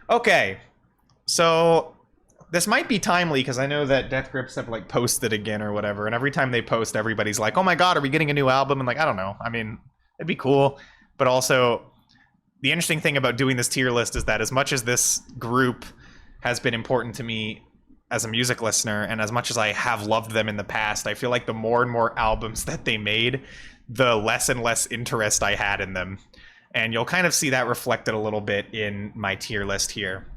Okay, so this might be timely because I know that Death Grips have like posted again or whatever, and every time they post, everybody's like, "Oh my god, are we getting a new album?" And like, I don't know. I mean, it'd be cool, but also the interesting thing about doing this tier list is that as much as this group has been important to me as a music listener, and as much as I have loved them in the past, I feel like the more and more albums that they made, the less and less interest I had in them. And you'll kind of see that reflected a little bit in my tier list here.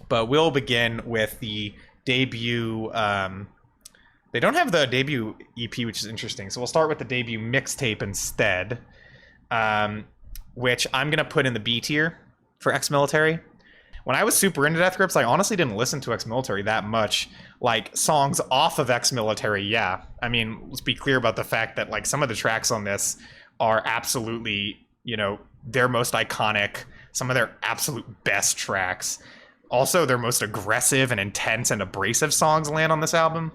But we'll begin with the debut. They don't have the debut EP, which is interesting. So we'll start with the debut mixtape instead, which I'm going to put in the B tier for Exmilitary. When I was super into Death Grips, I honestly didn't listen to Exmilitary that much. Like, songs off of Exmilitary, yeah. I mean, let's be clear about the fact that, like, some of the tracks on this are absolutely, you know, their most iconic, some of their absolute best tracks. Also, their most aggressive and intense and abrasive songs land on this album.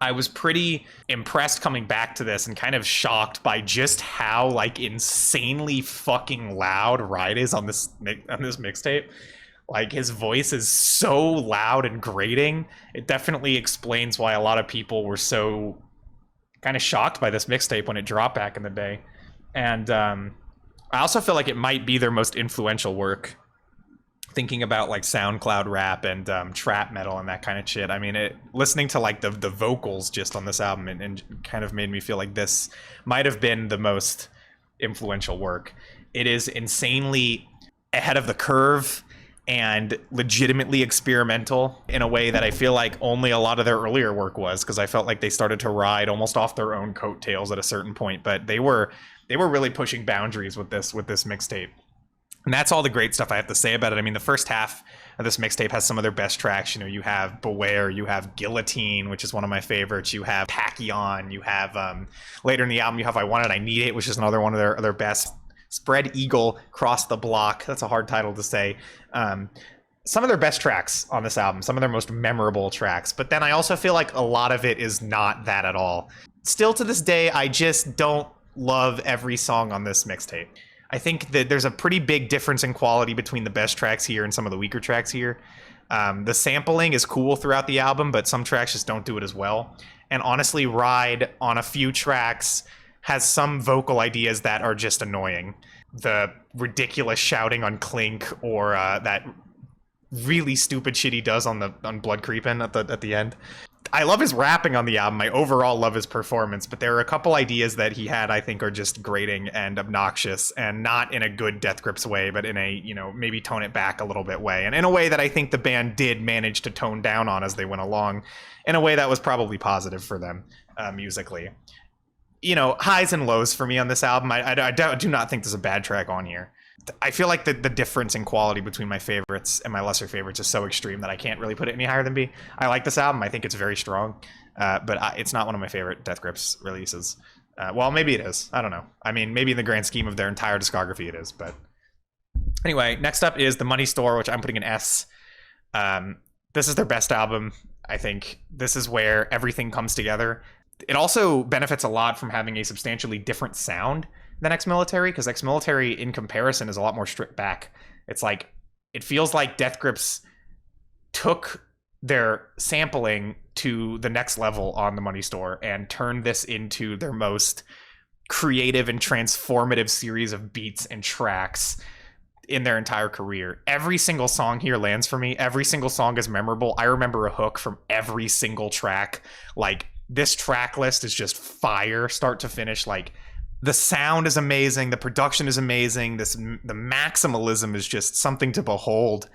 I was pretty impressed coming back to this and kind of shocked by just how, like, insanely fucking loud Ride is on this mixtape. Like, his voice is so loud and grating. It definitely explains why a lot of people were so kind of shocked by this mixtape when it dropped back in the day. And I also feel like it might be their most influential work, thinking about like SoundCloud rap and trap metal and that kind of shit. I mean, listening to like the vocals just on this album and kind of made me feel like this might have been the most influential work. It is insanely ahead of the curve and legitimately experimental in a way that I feel like only a lot of their earlier work was, because I felt like they started to ride almost off their own coattails at a certain point. But they were really pushing boundaries with this mixtape. And that's all the great stuff I have to say about it. I mean, the first half of this mixtape has some of their best tracks. You know, you have Beware, you have Guillotine, which is one of my favorites. You have Pacquion, you have later in the album, you have I Want It, I Need It, which is another one of their best. Spread Eagle, Cross the Block. That's a hard title to say. Some of their best tracks on this album, some of their most memorable tracks. But then I also feel like a lot of it is not that at all. Still to this day, I just don't love every song on this mixtape. I think that there's a pretty big difference in quality between the best tracks here and some of the weaker tracks here. The sampling is cool throughout the album, but some tracks just don't do it as well. And honestly, Ride on a few tracks has some vocal ideas that are just annoying. The ridiculous shouting on Clink, or that really stupid shit he does on Blood Creepin' at the end. I love his rapping on the album. I overall love his performance, but there are a couple ideas that he had I think are just grating and obnoxious, and not in a good Death Grips way, but in a, you know, maybe tone it back a little bit way, and in a way that I think the band did manage to tone down on as they went along, in a way that was probably positive for them musically. You know, highs and lows for me on this album. I do not think there's a bad track on here. I feel like the difference in quality between my favorites and my lesser favorites is so extreme that I can't really put it any higher than B. I like this album. I think it's very strong, but it's not one of my favorite Death Grips releases. Well, maybe it is. I don't know. I mean, maybe in the grand scheme of their entire discography it is. But anyway, next up is The Money Store, which I'm putting an S. This is their best album. I think this is where everything comes together. It also benefits a lot from having a substantially different sound than Exmilitary, because Exmilitary, in comparison, is a lot more stripped back. It's like, it feels like Death Grips took their sampling to the next level on The Money Store and turned this into their most creative and transformative series of beats and tracks in their entire career. Every single song here lands for me. Every single song is memorable. I remember a hook from every single track. Like, this track list is just fire, start to finish. Like, the sound is amazing, the production is amazing, the maximalism is just something to behold.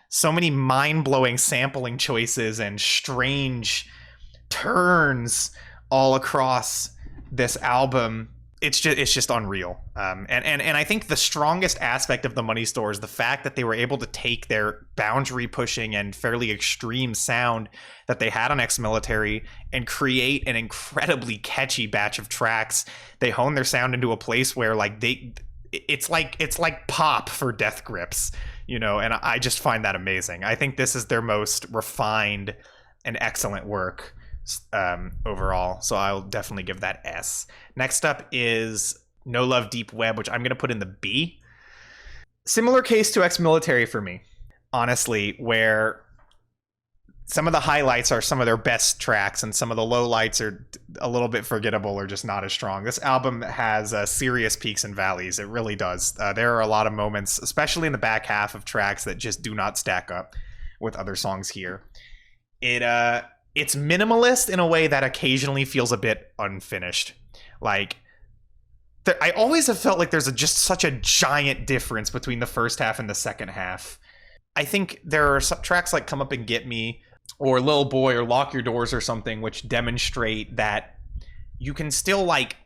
So many mind-blowing sampling choices and strange turns all across this album. It's just unreal. And I think the strongest aspect of The Money Store is the fact that they were able to take their boundary pushing and fairly extreme sound that they had on Exmilitary and create an incredibly catchy batch of tracks. They hone their sound into a place where like it's like pop for Death Grips, you know, and I just find that amazing. I think this is their most refined and excellent work overall, so I'll definitely give that S. Next up is No Love Deep Web, which I'm going to put in the B. Similar case to Exmilitary for me. honestly, where some of the highlights are some of their best tracks and some of the lowlights are a little bit forgettable or just not as strong. This album has serious peaks and valleys. It really does. There are a lot of moments, especially in the back half of tracks, that just do not stack up with other songs here. It's minimalist in a way that occasionally feels a bit unfinished. Like, I always have felt like there's just such a giant difference between the first half and the second half. I think there are some tracks like Come Up and Get Me or Little Boy or Lock Your Doors or something which demonstrate that you can still like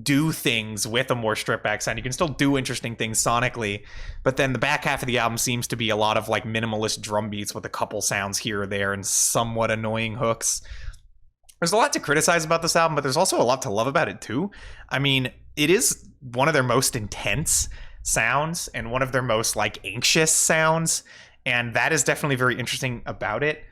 do things with a more stripped back sound. You can still do interesting things sonically, but then the back half of the album seems to be a lot of like minimalist drum beats with a couple sounds here or there and somewhat annoying hooks. There's a lot to criticize about this album, but there's also a lot to love about it too. I mean, it is one of their most intense sounds and one of their most like anxious sounds, and that is definitely very interesting about it.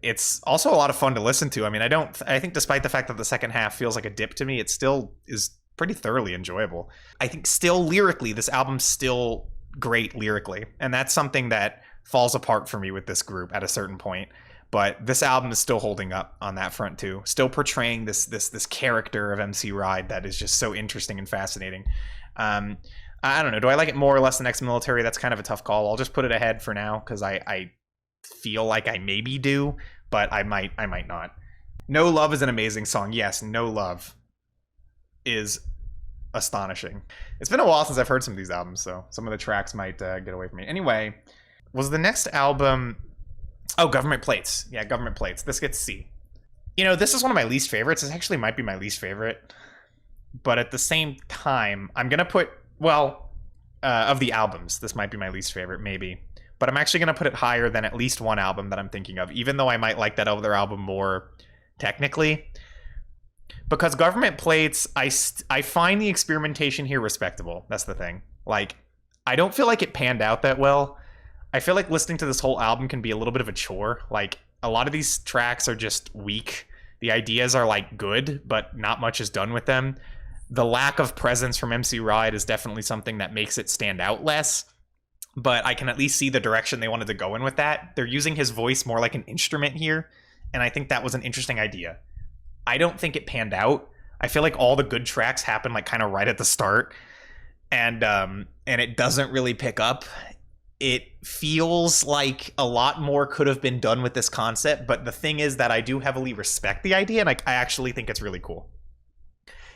It's also a lot of fun to listen to. I mean, I think despite the fact that the second half feels like a dip to me, it still is pretty thoroughly enjoyable. I think still lyrically, this album's still great lyrically, and that's something that falls apart for me with this group at a certain point. But this album is still holding up on that front too, still portraying this character of MC Ride that is just so interesting and fascinating. I don't know. Do I like it more or less than Exmilitary? That's kind of a tough call. I'll just put it ahead for now because I feel like I maybe do, but I might not. No Love is an amazing song. Yes, No Love is astonishing. It's been a while since I've heard some of these albums, so some of the tracks might get away from me. Anyway, was the next album... Oh, Government Plates. Yeah, Government Plates. This gets C. You know, this is one of my least favorites. This actually might be my least favorite. But at the same time, I'm going to put... Well, of the albums, this might be my least favorite, maybe. But I'm actually going to put it higher than at least one album that I'm thinking of, even though I might like that other album more technically. Because Government Plates, I find the experimentation here respectable. That's the thing. Like, I don't feel like it panned out that well. I feel like listening to this whole album can be a little bit of a chore. Like, a lot of these tracks are just weak. The ideas are, like, good, but not much is done with them. The lack of presence from MC Ride is definitely something that makes it stand out less. But I can at least see the direction they wanted to go in with that. They're using his voice more like an instrument here, and I think that was an interesting idea. I don't think it panned out. I feel like all the good tracks happen, like, kind of right at the start, and it doesn't really pick up. It feels like a lot more could have been done with this concept, but the thing is that I do heavily respect the idea, and I actually think it's really cool.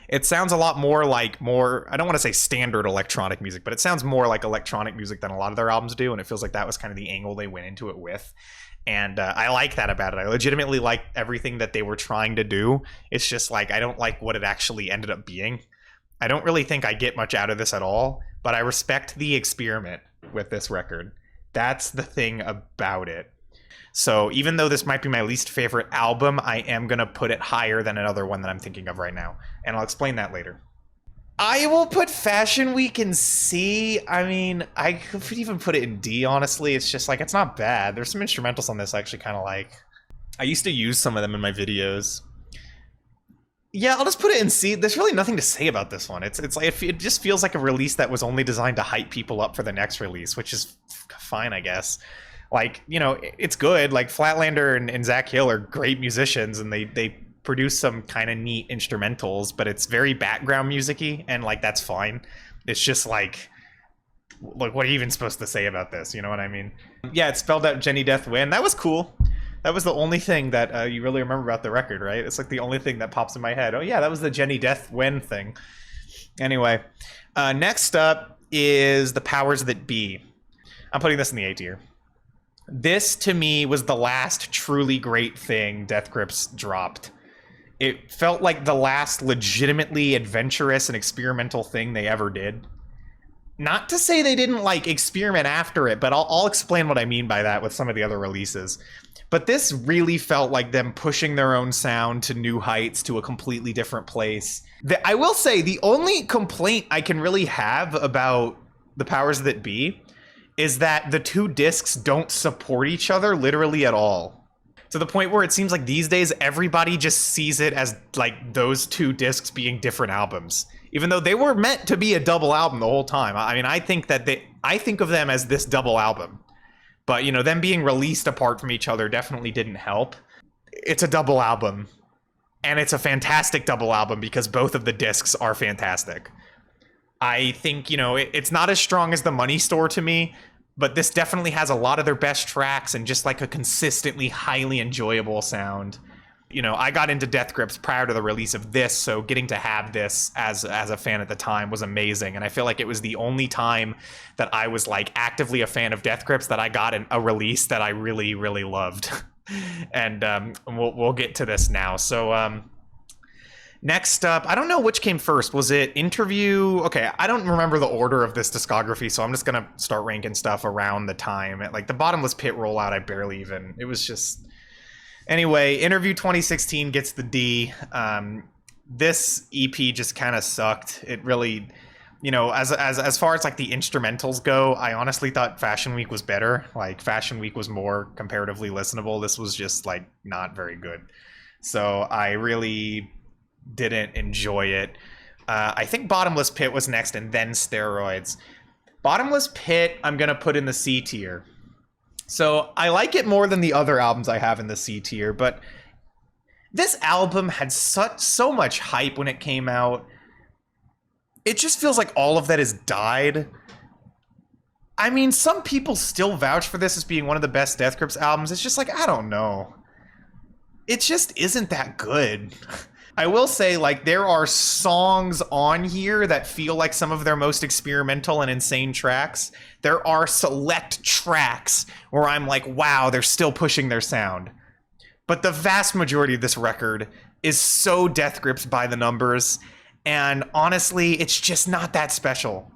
It sounds a lot more like I don't want to say standard electronic music, but it sounds more like electronic music than a lot of their albums do, and it feels like that was kind of the angle they went into it with. And I like that about it. I legitimately like everything that they were trying to do. It's just like, I don't like what it actually ended up being. I don't really think I get much out of this at all, but I respect the experiment with this record. That's the thing about it. So even though this might be my least favorite album, I am going to put it higher than another one that I'm thinking of right now. And I'll explain that later. I will put Fashion Week in C. I mean, I could even put it in D, honestly. It's just like, it's not bad. There's some instrumentals on this I actually kind of like. I used to use some of them in my videos. Yeah, I'll just put it in C. There's really nothing to say about this one. It's like it just feels like a release that was only designed to hype people up for the next release, which is fine, I guess. Like, you know, it's good. Like, Flatlander and Zach Hill are great musicians, and they produce some kind of neat instrumentals, but it's very background music-y, and, like, that's fine. It's just like, what are you even supposed to say about this? You know what I mean? Yeah, it spelled out Jenny Death Win. That was cool. That was the only thing that you really remember about the record, right? It's like the only thing that pops in my head. Oh yeah, that was the Jenny Death Win thing. Anyway, next up is The Powers That Be. I'm putting this in the A tier. This, to me, was the last truly great thing Death Grips dropped. It felt like the last legitimately adventurous and experimental thing they ever did. Not to say they didn't, like, experiment after it, but I'll explain what I mean by that with some of the other releases. But this really felt like them pushing their own sound to new heights, to a completely different place. I will say, the only complaint I can really have about The Powers That Be is that the two discs don't support each other literally at all. To the point where it seems like these days everybody just sees it as, like, those two discs being different albums. Even though they were meant to be a double album the whole time. I mean, I think of them as this double album. But, you know, them being released apart from each other definitely didn't help. It's a double album. And it's a fantastic double album because both of the discs are fantastic. I think, you know, it's not as strong as The Money Store to me, but this definitely has a lot of their best tracks and just like a consistently highly enjoyable sound. You know, I got into Death Grips prior to the release of this, so getting to have this as a fan at the time was amazing. And I feel like it was the only time that I was like actively a fan of Death Grips that I got a release that I really, really loved. And we'll get to this now. So next up, I don't know which came first. Was it Interview? Okay, I don't remember the order of this discography, so I'm just gonna start ranking stuff around the time. Like the Bottomless Pit rollout, I barely even. It was just. Anyway, Interview 2016 gets the D. This EP just kind of sucked. It really, you know, as far as like the instrumentals go, I honestly thought Fashion Week was better. Like Fashion Week was more comparatively listenable. This was just like not very good. So I really didn't enjoy it. I think Bottomless Pit was next and then Steroids. Bottomless Pit, I'm going to put in the C tier. So I like it more than the other albums I have in the C tier, but this album had so much hype when it came out. It just feels like all of that has died. I mean, some people still vouch for this as being one of the best Death Grips albums. It's just like, I don't know. It just isn't that good. I will say, like, there are songs on here that feel like some of their most experimental and insane tracks. There are select tracks where I'm like, wow, they're still pushing their sound. But the vast majority of this record is so Death Grips by the numbers, and honestly, it's just not that special.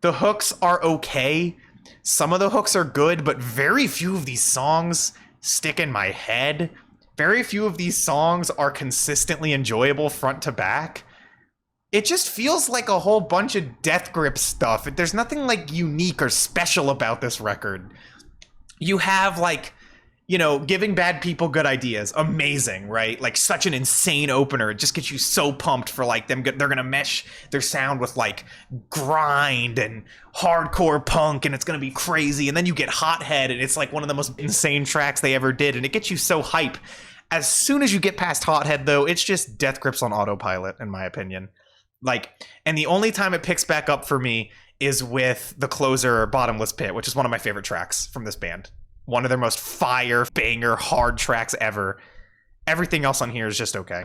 The hooks are okay. Some of the hooks are good, but very few of these songs stick in my head. Very few of these songs are consistently enjoyable front to back. It just feels like a whole bunch of Death Grip stuff. There's nothing like unique or special about this record. You have like, you know, Giving Bad People Good Ideas. Amazing, right? Like such an insane opener. It just gets you so pumped for like them. They're going to mesh their sound with like grind and hardcore punk and it's going to be crazy. And then you get Hothead and it's like one of the most insane tracks they ever did. And it gets you so hype. As soon as you get past Hothead though, it's just Death Grips on autopilot in my opinion. Like, and the only time it picks back up for me is with the closer Bottomless Pit, which is one of my favorite tracks from this band. One of their most fire, banger, hard tracks ever. Everything else on here is just okay.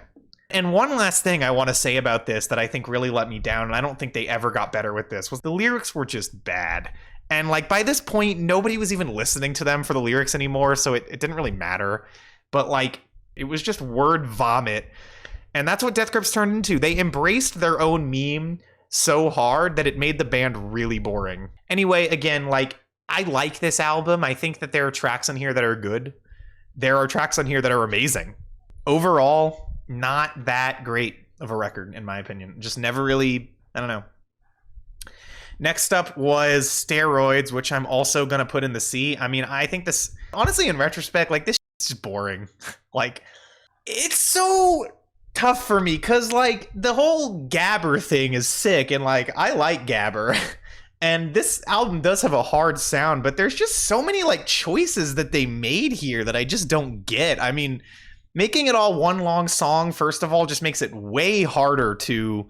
And one last thing I want to say about this that I think really let me down, and I don't think they ever got better with this, was the lyrics were just bad. And like by this point, nobody was even listening to them for the lyrics anymore, so it didn't really matter. But like, it was just word vomit. And that's what Death Grips turned into. They embraced their own meme so hard that it made the band really boring. Anyway, again, like, I like this album. I think that there are tracks on here that are good. There are tracks on here that are amazing. Overall, not that great of a record, in my opinion. Just never really, I don't know. Next up was Steroids, which I'm also going to put in the C. I mean, I think this, honestly, in retrospect, like, this is just boring. Like, it's so tough for me, because, like, the whole Gabber thing is sick, and, like, I like Gabber. And this album does have a hard sound, but there's just so many like choices that they made here that I just don't get. I mean, making it all one long song, first of all, just makes it way harder to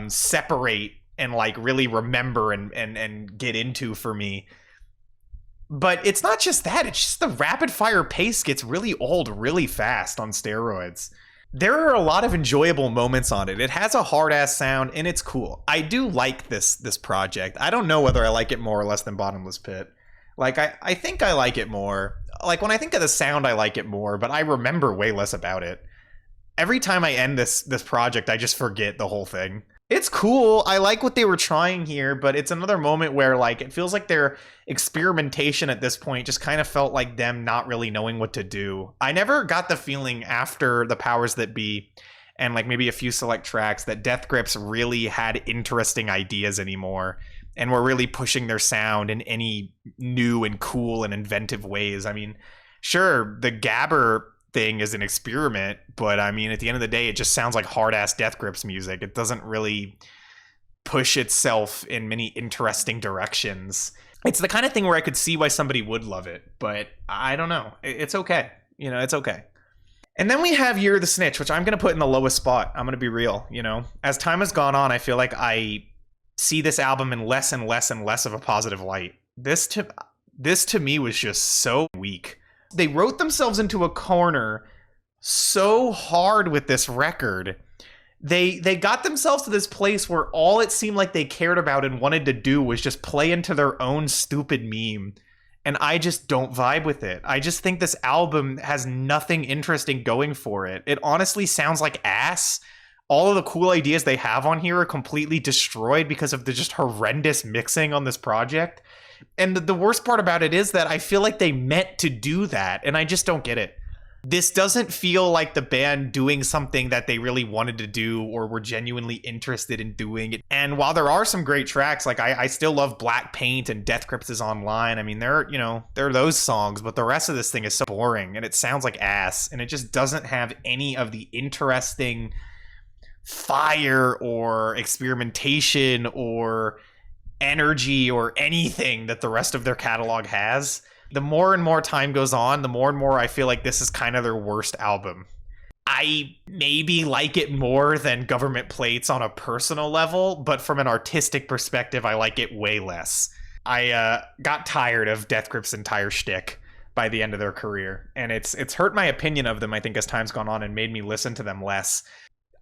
separate and like really remember and get into for me. But it's not just that, it's just the rapid fire pace gets really old really fast on Steroids. There are a lot of enjoyable moments on it. It has a hard-ass sound, and it's cool. I do like this project. I don't know whether I like it more or less than Bottomless Pit. Like, I think I like it more. Like, when I think of the sound, I like it more, but I remember way less about it. Every time I end this project, I just forget the whole thing. It's cool. I like what they were trying here, but it's another moment where, like, it feels like their experimentation at this point just kind of felt like them not really knowing what to do. I never got the feeling after The Powers That Be and, like, maybe a few select tracks that Death Grips really had interesting ideas anymore and were really pushing their sound in any new and cool and inventive ways. I mean, sure, the Gabber thing is an experiment, but I mean, at the end of the day, it just sounds like hard-ass Death Grips music. It doesn't really push itself in many interesting directions. It's the kind of thing where I could see why somebody would love it, but I don't know. It's okay. You know, it's okay. And then we have Year of the Snitch, which I'm going to put in the lowest spot. I'm going to be real, you know. As time has gone on, I feel like I see this album in less and less and less of a positive light. This to me was just so weak. They wrote themselves into a corner so hard with this record. They got themselves to this place where all it seemed like they cared about and wanted to do was just play into their own stupid meme. And I just don't vibe with it. I just think this album has nothing interesting going for it. It honestly sounds like ass. All of the cool ideas they have on here are completely destroyed because of the just horrendous mixing on this project. And the worst part about it is that I feel like they meant to do that, and I just don't get it. This doesn't feel like the band doing something that they really wanted to do or were genuinely interested in doing. And while there are some great tracks, like I still love Black Paint and Death Grips is Online. I mean, there are those songs, but the rest of this thing is so boring and it sounds like ass, and it just doesn't have any of the interesting fire or experimentation or energy or anything that the rest of their catalog has. The more and more time goes on, the more and more I feel like this is kind of their worst album. I maybe like it more than Government Plates on a personal level, but from an artistic perspective, I like it way less. I got tired of Death Grip's entire shtick by the end of their career, and it's hurt my opinion of them, I think, as time's gone on and made me listen to them less.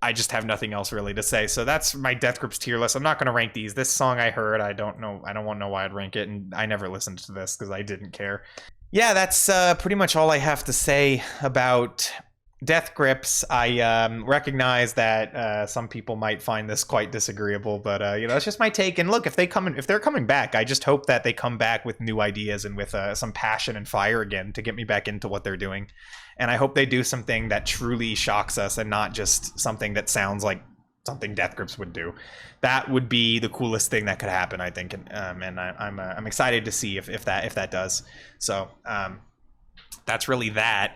I just have nothing else really to say. So that's my Death Grips tier list. I'm not going to rank these. This song I heard, I don't want to know why I'd rank it, and I never listened to this because I didn't care. Yeah, that's pretty much all I have to say about Death Grips. I recognize that some people might find this quite disagreeable, but it's just my take. And look, if they're coming back, I just hope that they come back with new ideas and with some passion and fire again to get me back into what they're doing. And I hope they do something that truly shocks us and not just something that sounds like something Death Grips would do. That would be the coolest thing that could happen, I think. And I'm excited to see if that does. So that's really that.